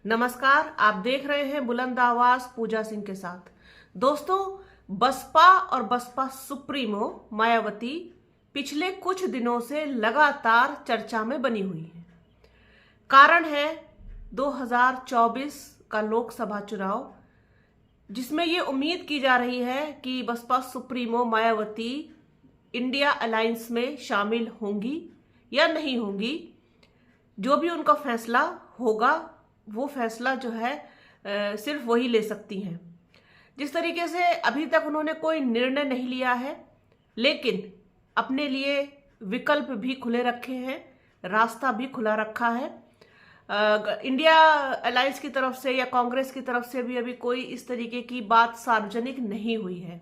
नमस्कार, आप देख रहे हैं बुलंद आवाज पूजा सिंह के साथ। दोस्तों, बसपा और बसपा सुप्रीमो मायावती पिछले कुछ दिनों से लगातार चर्चा में बनी हुई है। कारण है 2024 का लोकसभा चुनाव, जिसमें ये उम्मीद की जा रही है कि BSP supremo Mayawati India alliance में शामिल होंगी या नहीं होंगी। जो भी उनका फैसला होगा वो फैसला जो है सिर्फ वही ले सकती हैं। जिस तरीके से अभी तक उन्होंने कोई निर्णय नहीं लिया है, लेकिन अपने लिए विकल्प भी खुले रखे हैं, रास्ता भी खुला रखा है। इंडिया अलायंस की तरफ से या कांग्रेस की तरफ से भी अभी कोई इस तरीके की बात सार्वजनिक नहीं हुई है।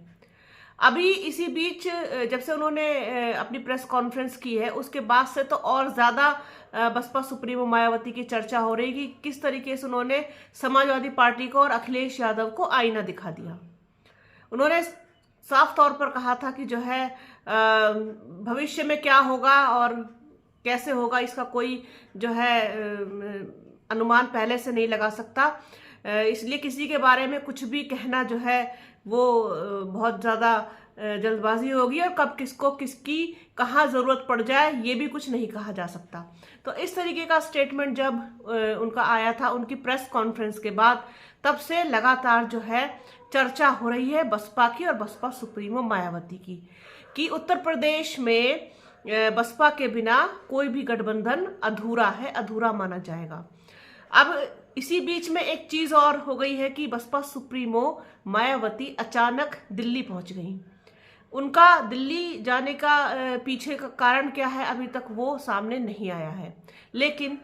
अभी इसी बीच जब से उन्होंने अपनी प्रेस कॉन्फ्रेंस की है, उसके बाद से तो और ज्यादा बसपा सुप्रीमो मायावती की चर्चा हो रही है कि किस तरीके से उन्होंने समाजवादी पार्टी को और अखिलेश यादव को आईना दिखा दिया। उन्होंने साफ तौर पर कहा था कि जो है भविष्य में क्या होगा और कैसे होगा इसका कोई जो है अनुमान पहले से नहीं लगा सकता, इसलिए किसी के बारे में कुछ भी कहना जो है वो बहुत ज़्यादा जल्दबाजी होगी और कब किसको किसकी कहाँ ज़रूरत पड़ जाए ये भी कुछ नहीं कहा जा सकता। तो इस तरीके का स्टेटमेंट जब उनका आया था उनकी प्रेस कॉन्फ्रेंस के बाद, तब से लगातार जो है चर्चा हो रही है बसपा की और बसपा सुप्रीमो मायावती की कि उत्तर प्रदेश में बसपा के बिना कोई भी गठबंधन अधूरा है, अधूरा माना जाएगा। अब इसी बीच में एक चीज और हो गई है कि बसपा सुप्रीमो मायावती अचानक दिल्ली पहुंच गई। उनका दिल्ली जाने का पीछे का कारण क्या है अभी तक वो सामने नहीं आया है, लेकिन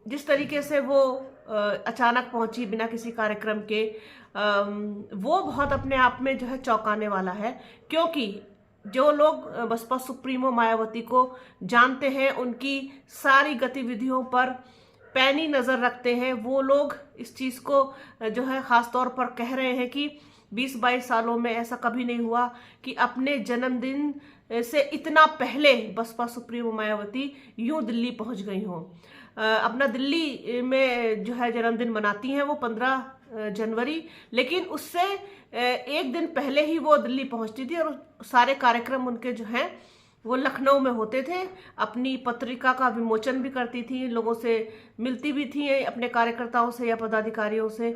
जिस तरीके से वो अचानक पहुंची बिना किसी कार्यक्रम के, वो बहुत अपने आप में जो है चौंकाने वाला है। क्योंकि जो लोग बसपा सुप्रीमो मायावती को जानते हैं, उनकी सारी गतिविधियों पर पैनी नजर रखते हैं, वो लोग इस चीज को जो है खास तौर पर कह रहे हैं कि 20-22 सालों में ऐसा कभी नहीं हुआ कि अपने जन्मदिन से इतना पहले बसपा सुप्रीमो मायावती यूं दिल्ली पहुंच गई हों। अपना दिल्ली में जो है जन्मदिन मनाती हैं वो 15 जनवरी, लेकिन उससे एक दिन पहले ही वो दिल्ली पहुंचती थी और सारे कार्यक्रम उनके जो हैं वो लखनऊ में होते थे। अपनी पत्रिका का विमोचन भी करती थी, लोगों से मिलती भी थी अपने कार्यकर्ताओं से या पदाधिकारियों से,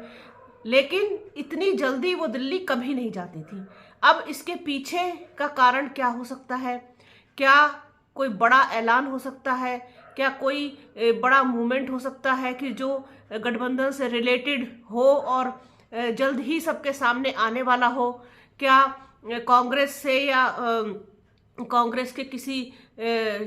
लेकिन इतनी जल्दी वो दिल्ली कभी नहीं जाती थी। अब इसके पीछे का कारण क्या हो सकता है? क्या कोई बड़ा ऐलान हो सकता है? क्या कोई बड़ा मूवमेंट हो सकता है कि जो गठबंधन से रिलेटेड हो और जल्द ही सबके सामने आने वाला हो? क्या कांग्रेस से या कांग्रेस के किसी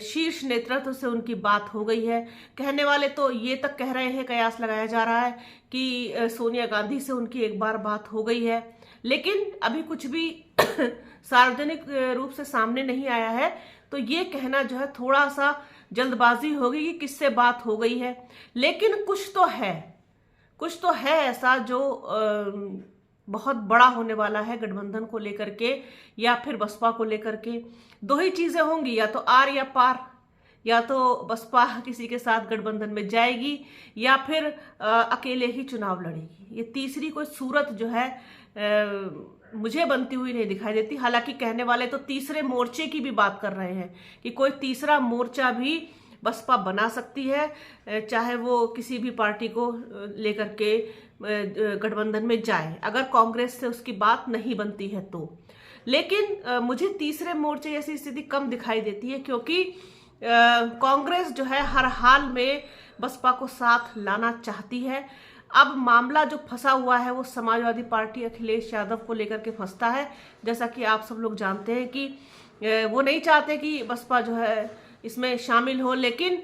शीर्ष नेतृत्व से उनकी बात हो गई है? कहने वाले तो ये तक कह रहे हैं, कयास लगाया जा रहा है कि सोनिया गांधी से उनकी एक बार बात हो गई है, लेकिन अभी कुछ भी सार्वजनिक रूप से सामने नहीं आया है। तो ये कहना जो है थोड़ा सा जल्दबाजी होगी कि किससे बात हो गई है, लेकिन कुछ तो है ऐसा जो बहुत बड़ा होने वाला है गठबंधन को लेकर के या फिर बसपा को लेकर के। दो ही चीजें होंगी, या तो आर या पार, या तो बसपा किसी के साथ गठबंधन में जाएगी या फिर अकेले ही चुनाव लड़ेगी। ये तीसरी कोई सूरत जो है मुझे बनती हुई नहीं दिखाई देती। हालांकि कहने वाले तो तीसरे मोर्चे की भी बात कर रहे हैं कि कोई तीसरा मोर्चा भी बसपा बना सकती है, चाहे वो किसी भी पार्टी को लेकर के गठबंधन में जाए, अगर कांग्रेस से उसकी बात नहीं बनती है तो। लेकिन मुझे तीसरे मोर्चे जैसी स्थिति कम दिखाई देती है, क्योंकि कांग्रेस जो है हर हाल में बसपा को साथ लाना चाहती है। अब मामला जो फंसा हुआ है वो समाजवादी पार्टी अखिलेश यादव को लेकर के फंसता है। जैसा कि आप सब लोग जानते हैं कि वो नहीं चाहते कि बसपा जो है इसमें शामिल हो, लेकिन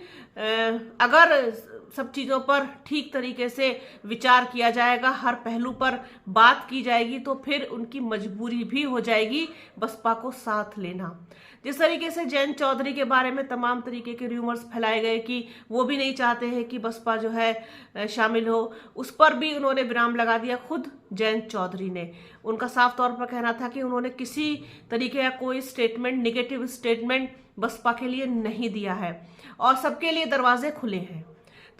अगर सब चीज़ों पर ठीक तरीके से विचार किया जाएगा, हर पहलू पर बात की जाएगी, तो फिर उनकी मजबूरी भी हो जाएगी बसपा को साथ लेना। जिस तरीके से जयंत चौधरी के बारे में तमाम तरीके के रूमर्स फैलाए गए कि वो भी नहीं चाहते हैं कि बसपा जो है शामिल हो, उस पर भी उन्होंने विराम लगा दिया खुद जयंत चौधरी ने। उनका साफ तौर पर कहना था कि उन्होंने किसी तरीके का कोई स्टेटमेंट, निगेटिव स्टेटमेंट बसपा के लिए नहीं दिया है और सबके लिए दरवाजे खुले हैं।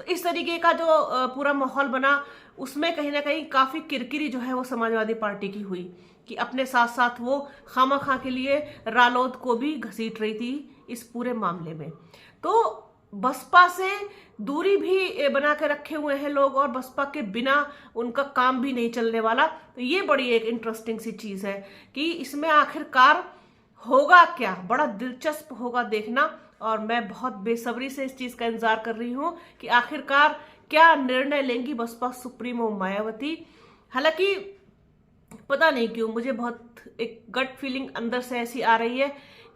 तो इस तरीके का जो पूरा माहौल बना, उसमें कहीं ना कहीं काफी किरकिरी जो है वो समाजवादी पार्टी की हुई कि अपने साथ साथ वो खामखा के लिए रालोद को भी घसीट रही थी इस पूरे मामले में। तो बसपा से दूरी भी बना के रखे हुए हैं लोग, और बसपा के बिना उनका काम भी नहीं चलने वाला। तो ये बड़ी एक इंटरेस्टिंग सी चीज है कि इसमें आखिरकार होगा क्या, बड़ा दिलचस्प होगा देखना। और मैं बहुत बेसब्री से इस चीज का इंतजार कर रही हूं कि आखिरकार क्या निर्णय लेंगी बसपा सुप्रीमो मायावती। हालांकि पता नहीं क्यों मुझे बहुत एक गट फीलिंग अंदर से ऐसी आ रही है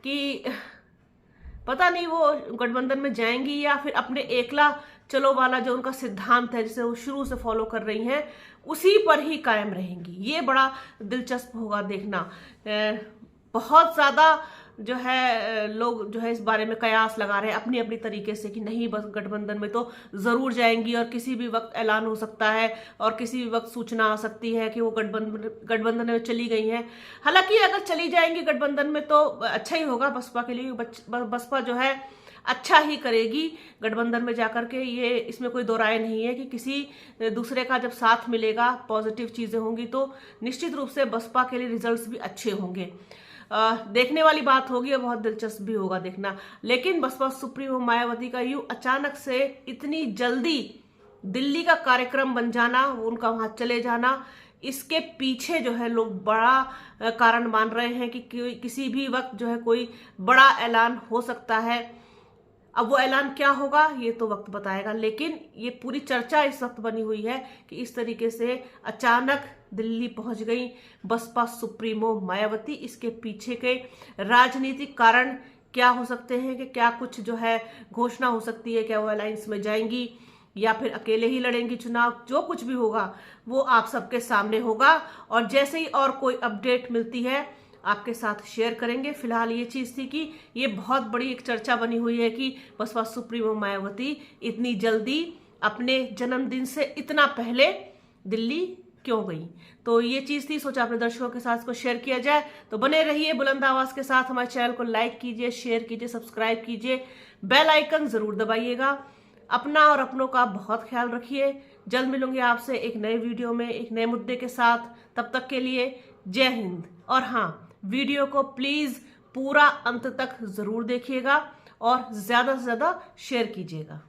कि पता नहीं वो गठबंधन में जाएंगी या फिर अपने एकला चलो वाला जो उनका सिद्धांत है जिसे वो शुरू से फॉलो कर रही हैं उसी पर ही कायम रहेंगी। ये बड़ा दिलचस्प होगा देखना। बहुत ज्यादा जो है लोग जो है इस बारे में कयास लगा रहे हैं अपनी अपनी तरीके से कि नहीं बस गठबंधन में तो जरूर जाएंगी और किसी भी वक्त ऐलान हो सकता है और किसी भी वक्त सूचना आ सकती है कि वो गठबंधन में चली गई हैं। हालांकि अगर चली जाएंगी गठबंधन में तो अच्छा ही होगा बसपा के लिए। बसपा जो है अच्छा ही करेगी गठबंधन में जाकर के, ये इसमें कोई दो राय नहीं है कि किसी दूसरे का जब साथ मिलेगा, पॉजिटिव चीजें होंगी तो निश्चित रूप से बसपा के लिए रिजल्ट्स भी अच्छे होंगे। देखने वाली बात होगी और बहुत दिलचस्प भी होगा देखना। लेकिन बसपा सुप्रीमो मायावती का यूं अचानक से इतनी जल्दी दिल्ली का कार्यक्रम बन जाना, उनका वहां चले जाना, इसके पीछे जो है लोग बड़ा कारण मान रहे हैं कि किसी भी वक्त जो है कोई बड़ा ऐलान हो सकता है। अब वो ऐलान क्या होगा ये तो वक्त बताएगा, लेकिन ये पूरी चर्चा इस वक्त बनी हुई है कि इस तरीके से अचानक दिल्ली पहुंच गई बसपा सुप्रीमो मायावती। इसके पीछे के राजनीतिक कारण क्या हो सकते हैं कि क्या कुछ जो है घोषणा हो सकती है, क्या वो अलायंस में जाएंगी या फिर अकेले ही लड़ेंगी चुनाव, जो कुछ भी होगा वो आप सबके सामने होगा। और जैसे ही और कोई अपडेट मिलती है आपके साथ शेयर करेंगे। फिलहाल ये चीज थी कि ये बहुत बड़ी एक चर्चा बनी हुई है कि बसपा सुप्रीमो मायावती इतनी जल्दी अपने जन्मदिन से इतना पहले दिल्ली क्यों गई। तो ये चीज थी, सोचा अपने दर्शकों के साथ इसको शेयर किया जाए। तो बने रहिए बुलंद आवाज के साथ, हमारे चैनल को लाइक कीजिए, शेयर कीजिए, सब्सक्राइब कीजिए, बेल आइकन जरूर दबाइएगा। अपना और अपनों का बहुत ख्याल रखिए। जल्द मिलूंगी आपसे एक नए वीडियो में एक नए मुद्दे के साथ। तब तक के लिए जय हिंद। और हाँ, वीडियो को प्लीज पूरा अंत तक जरूर देखिएगा और ज्यादा से ज्यादा शेयर कीजिएगा।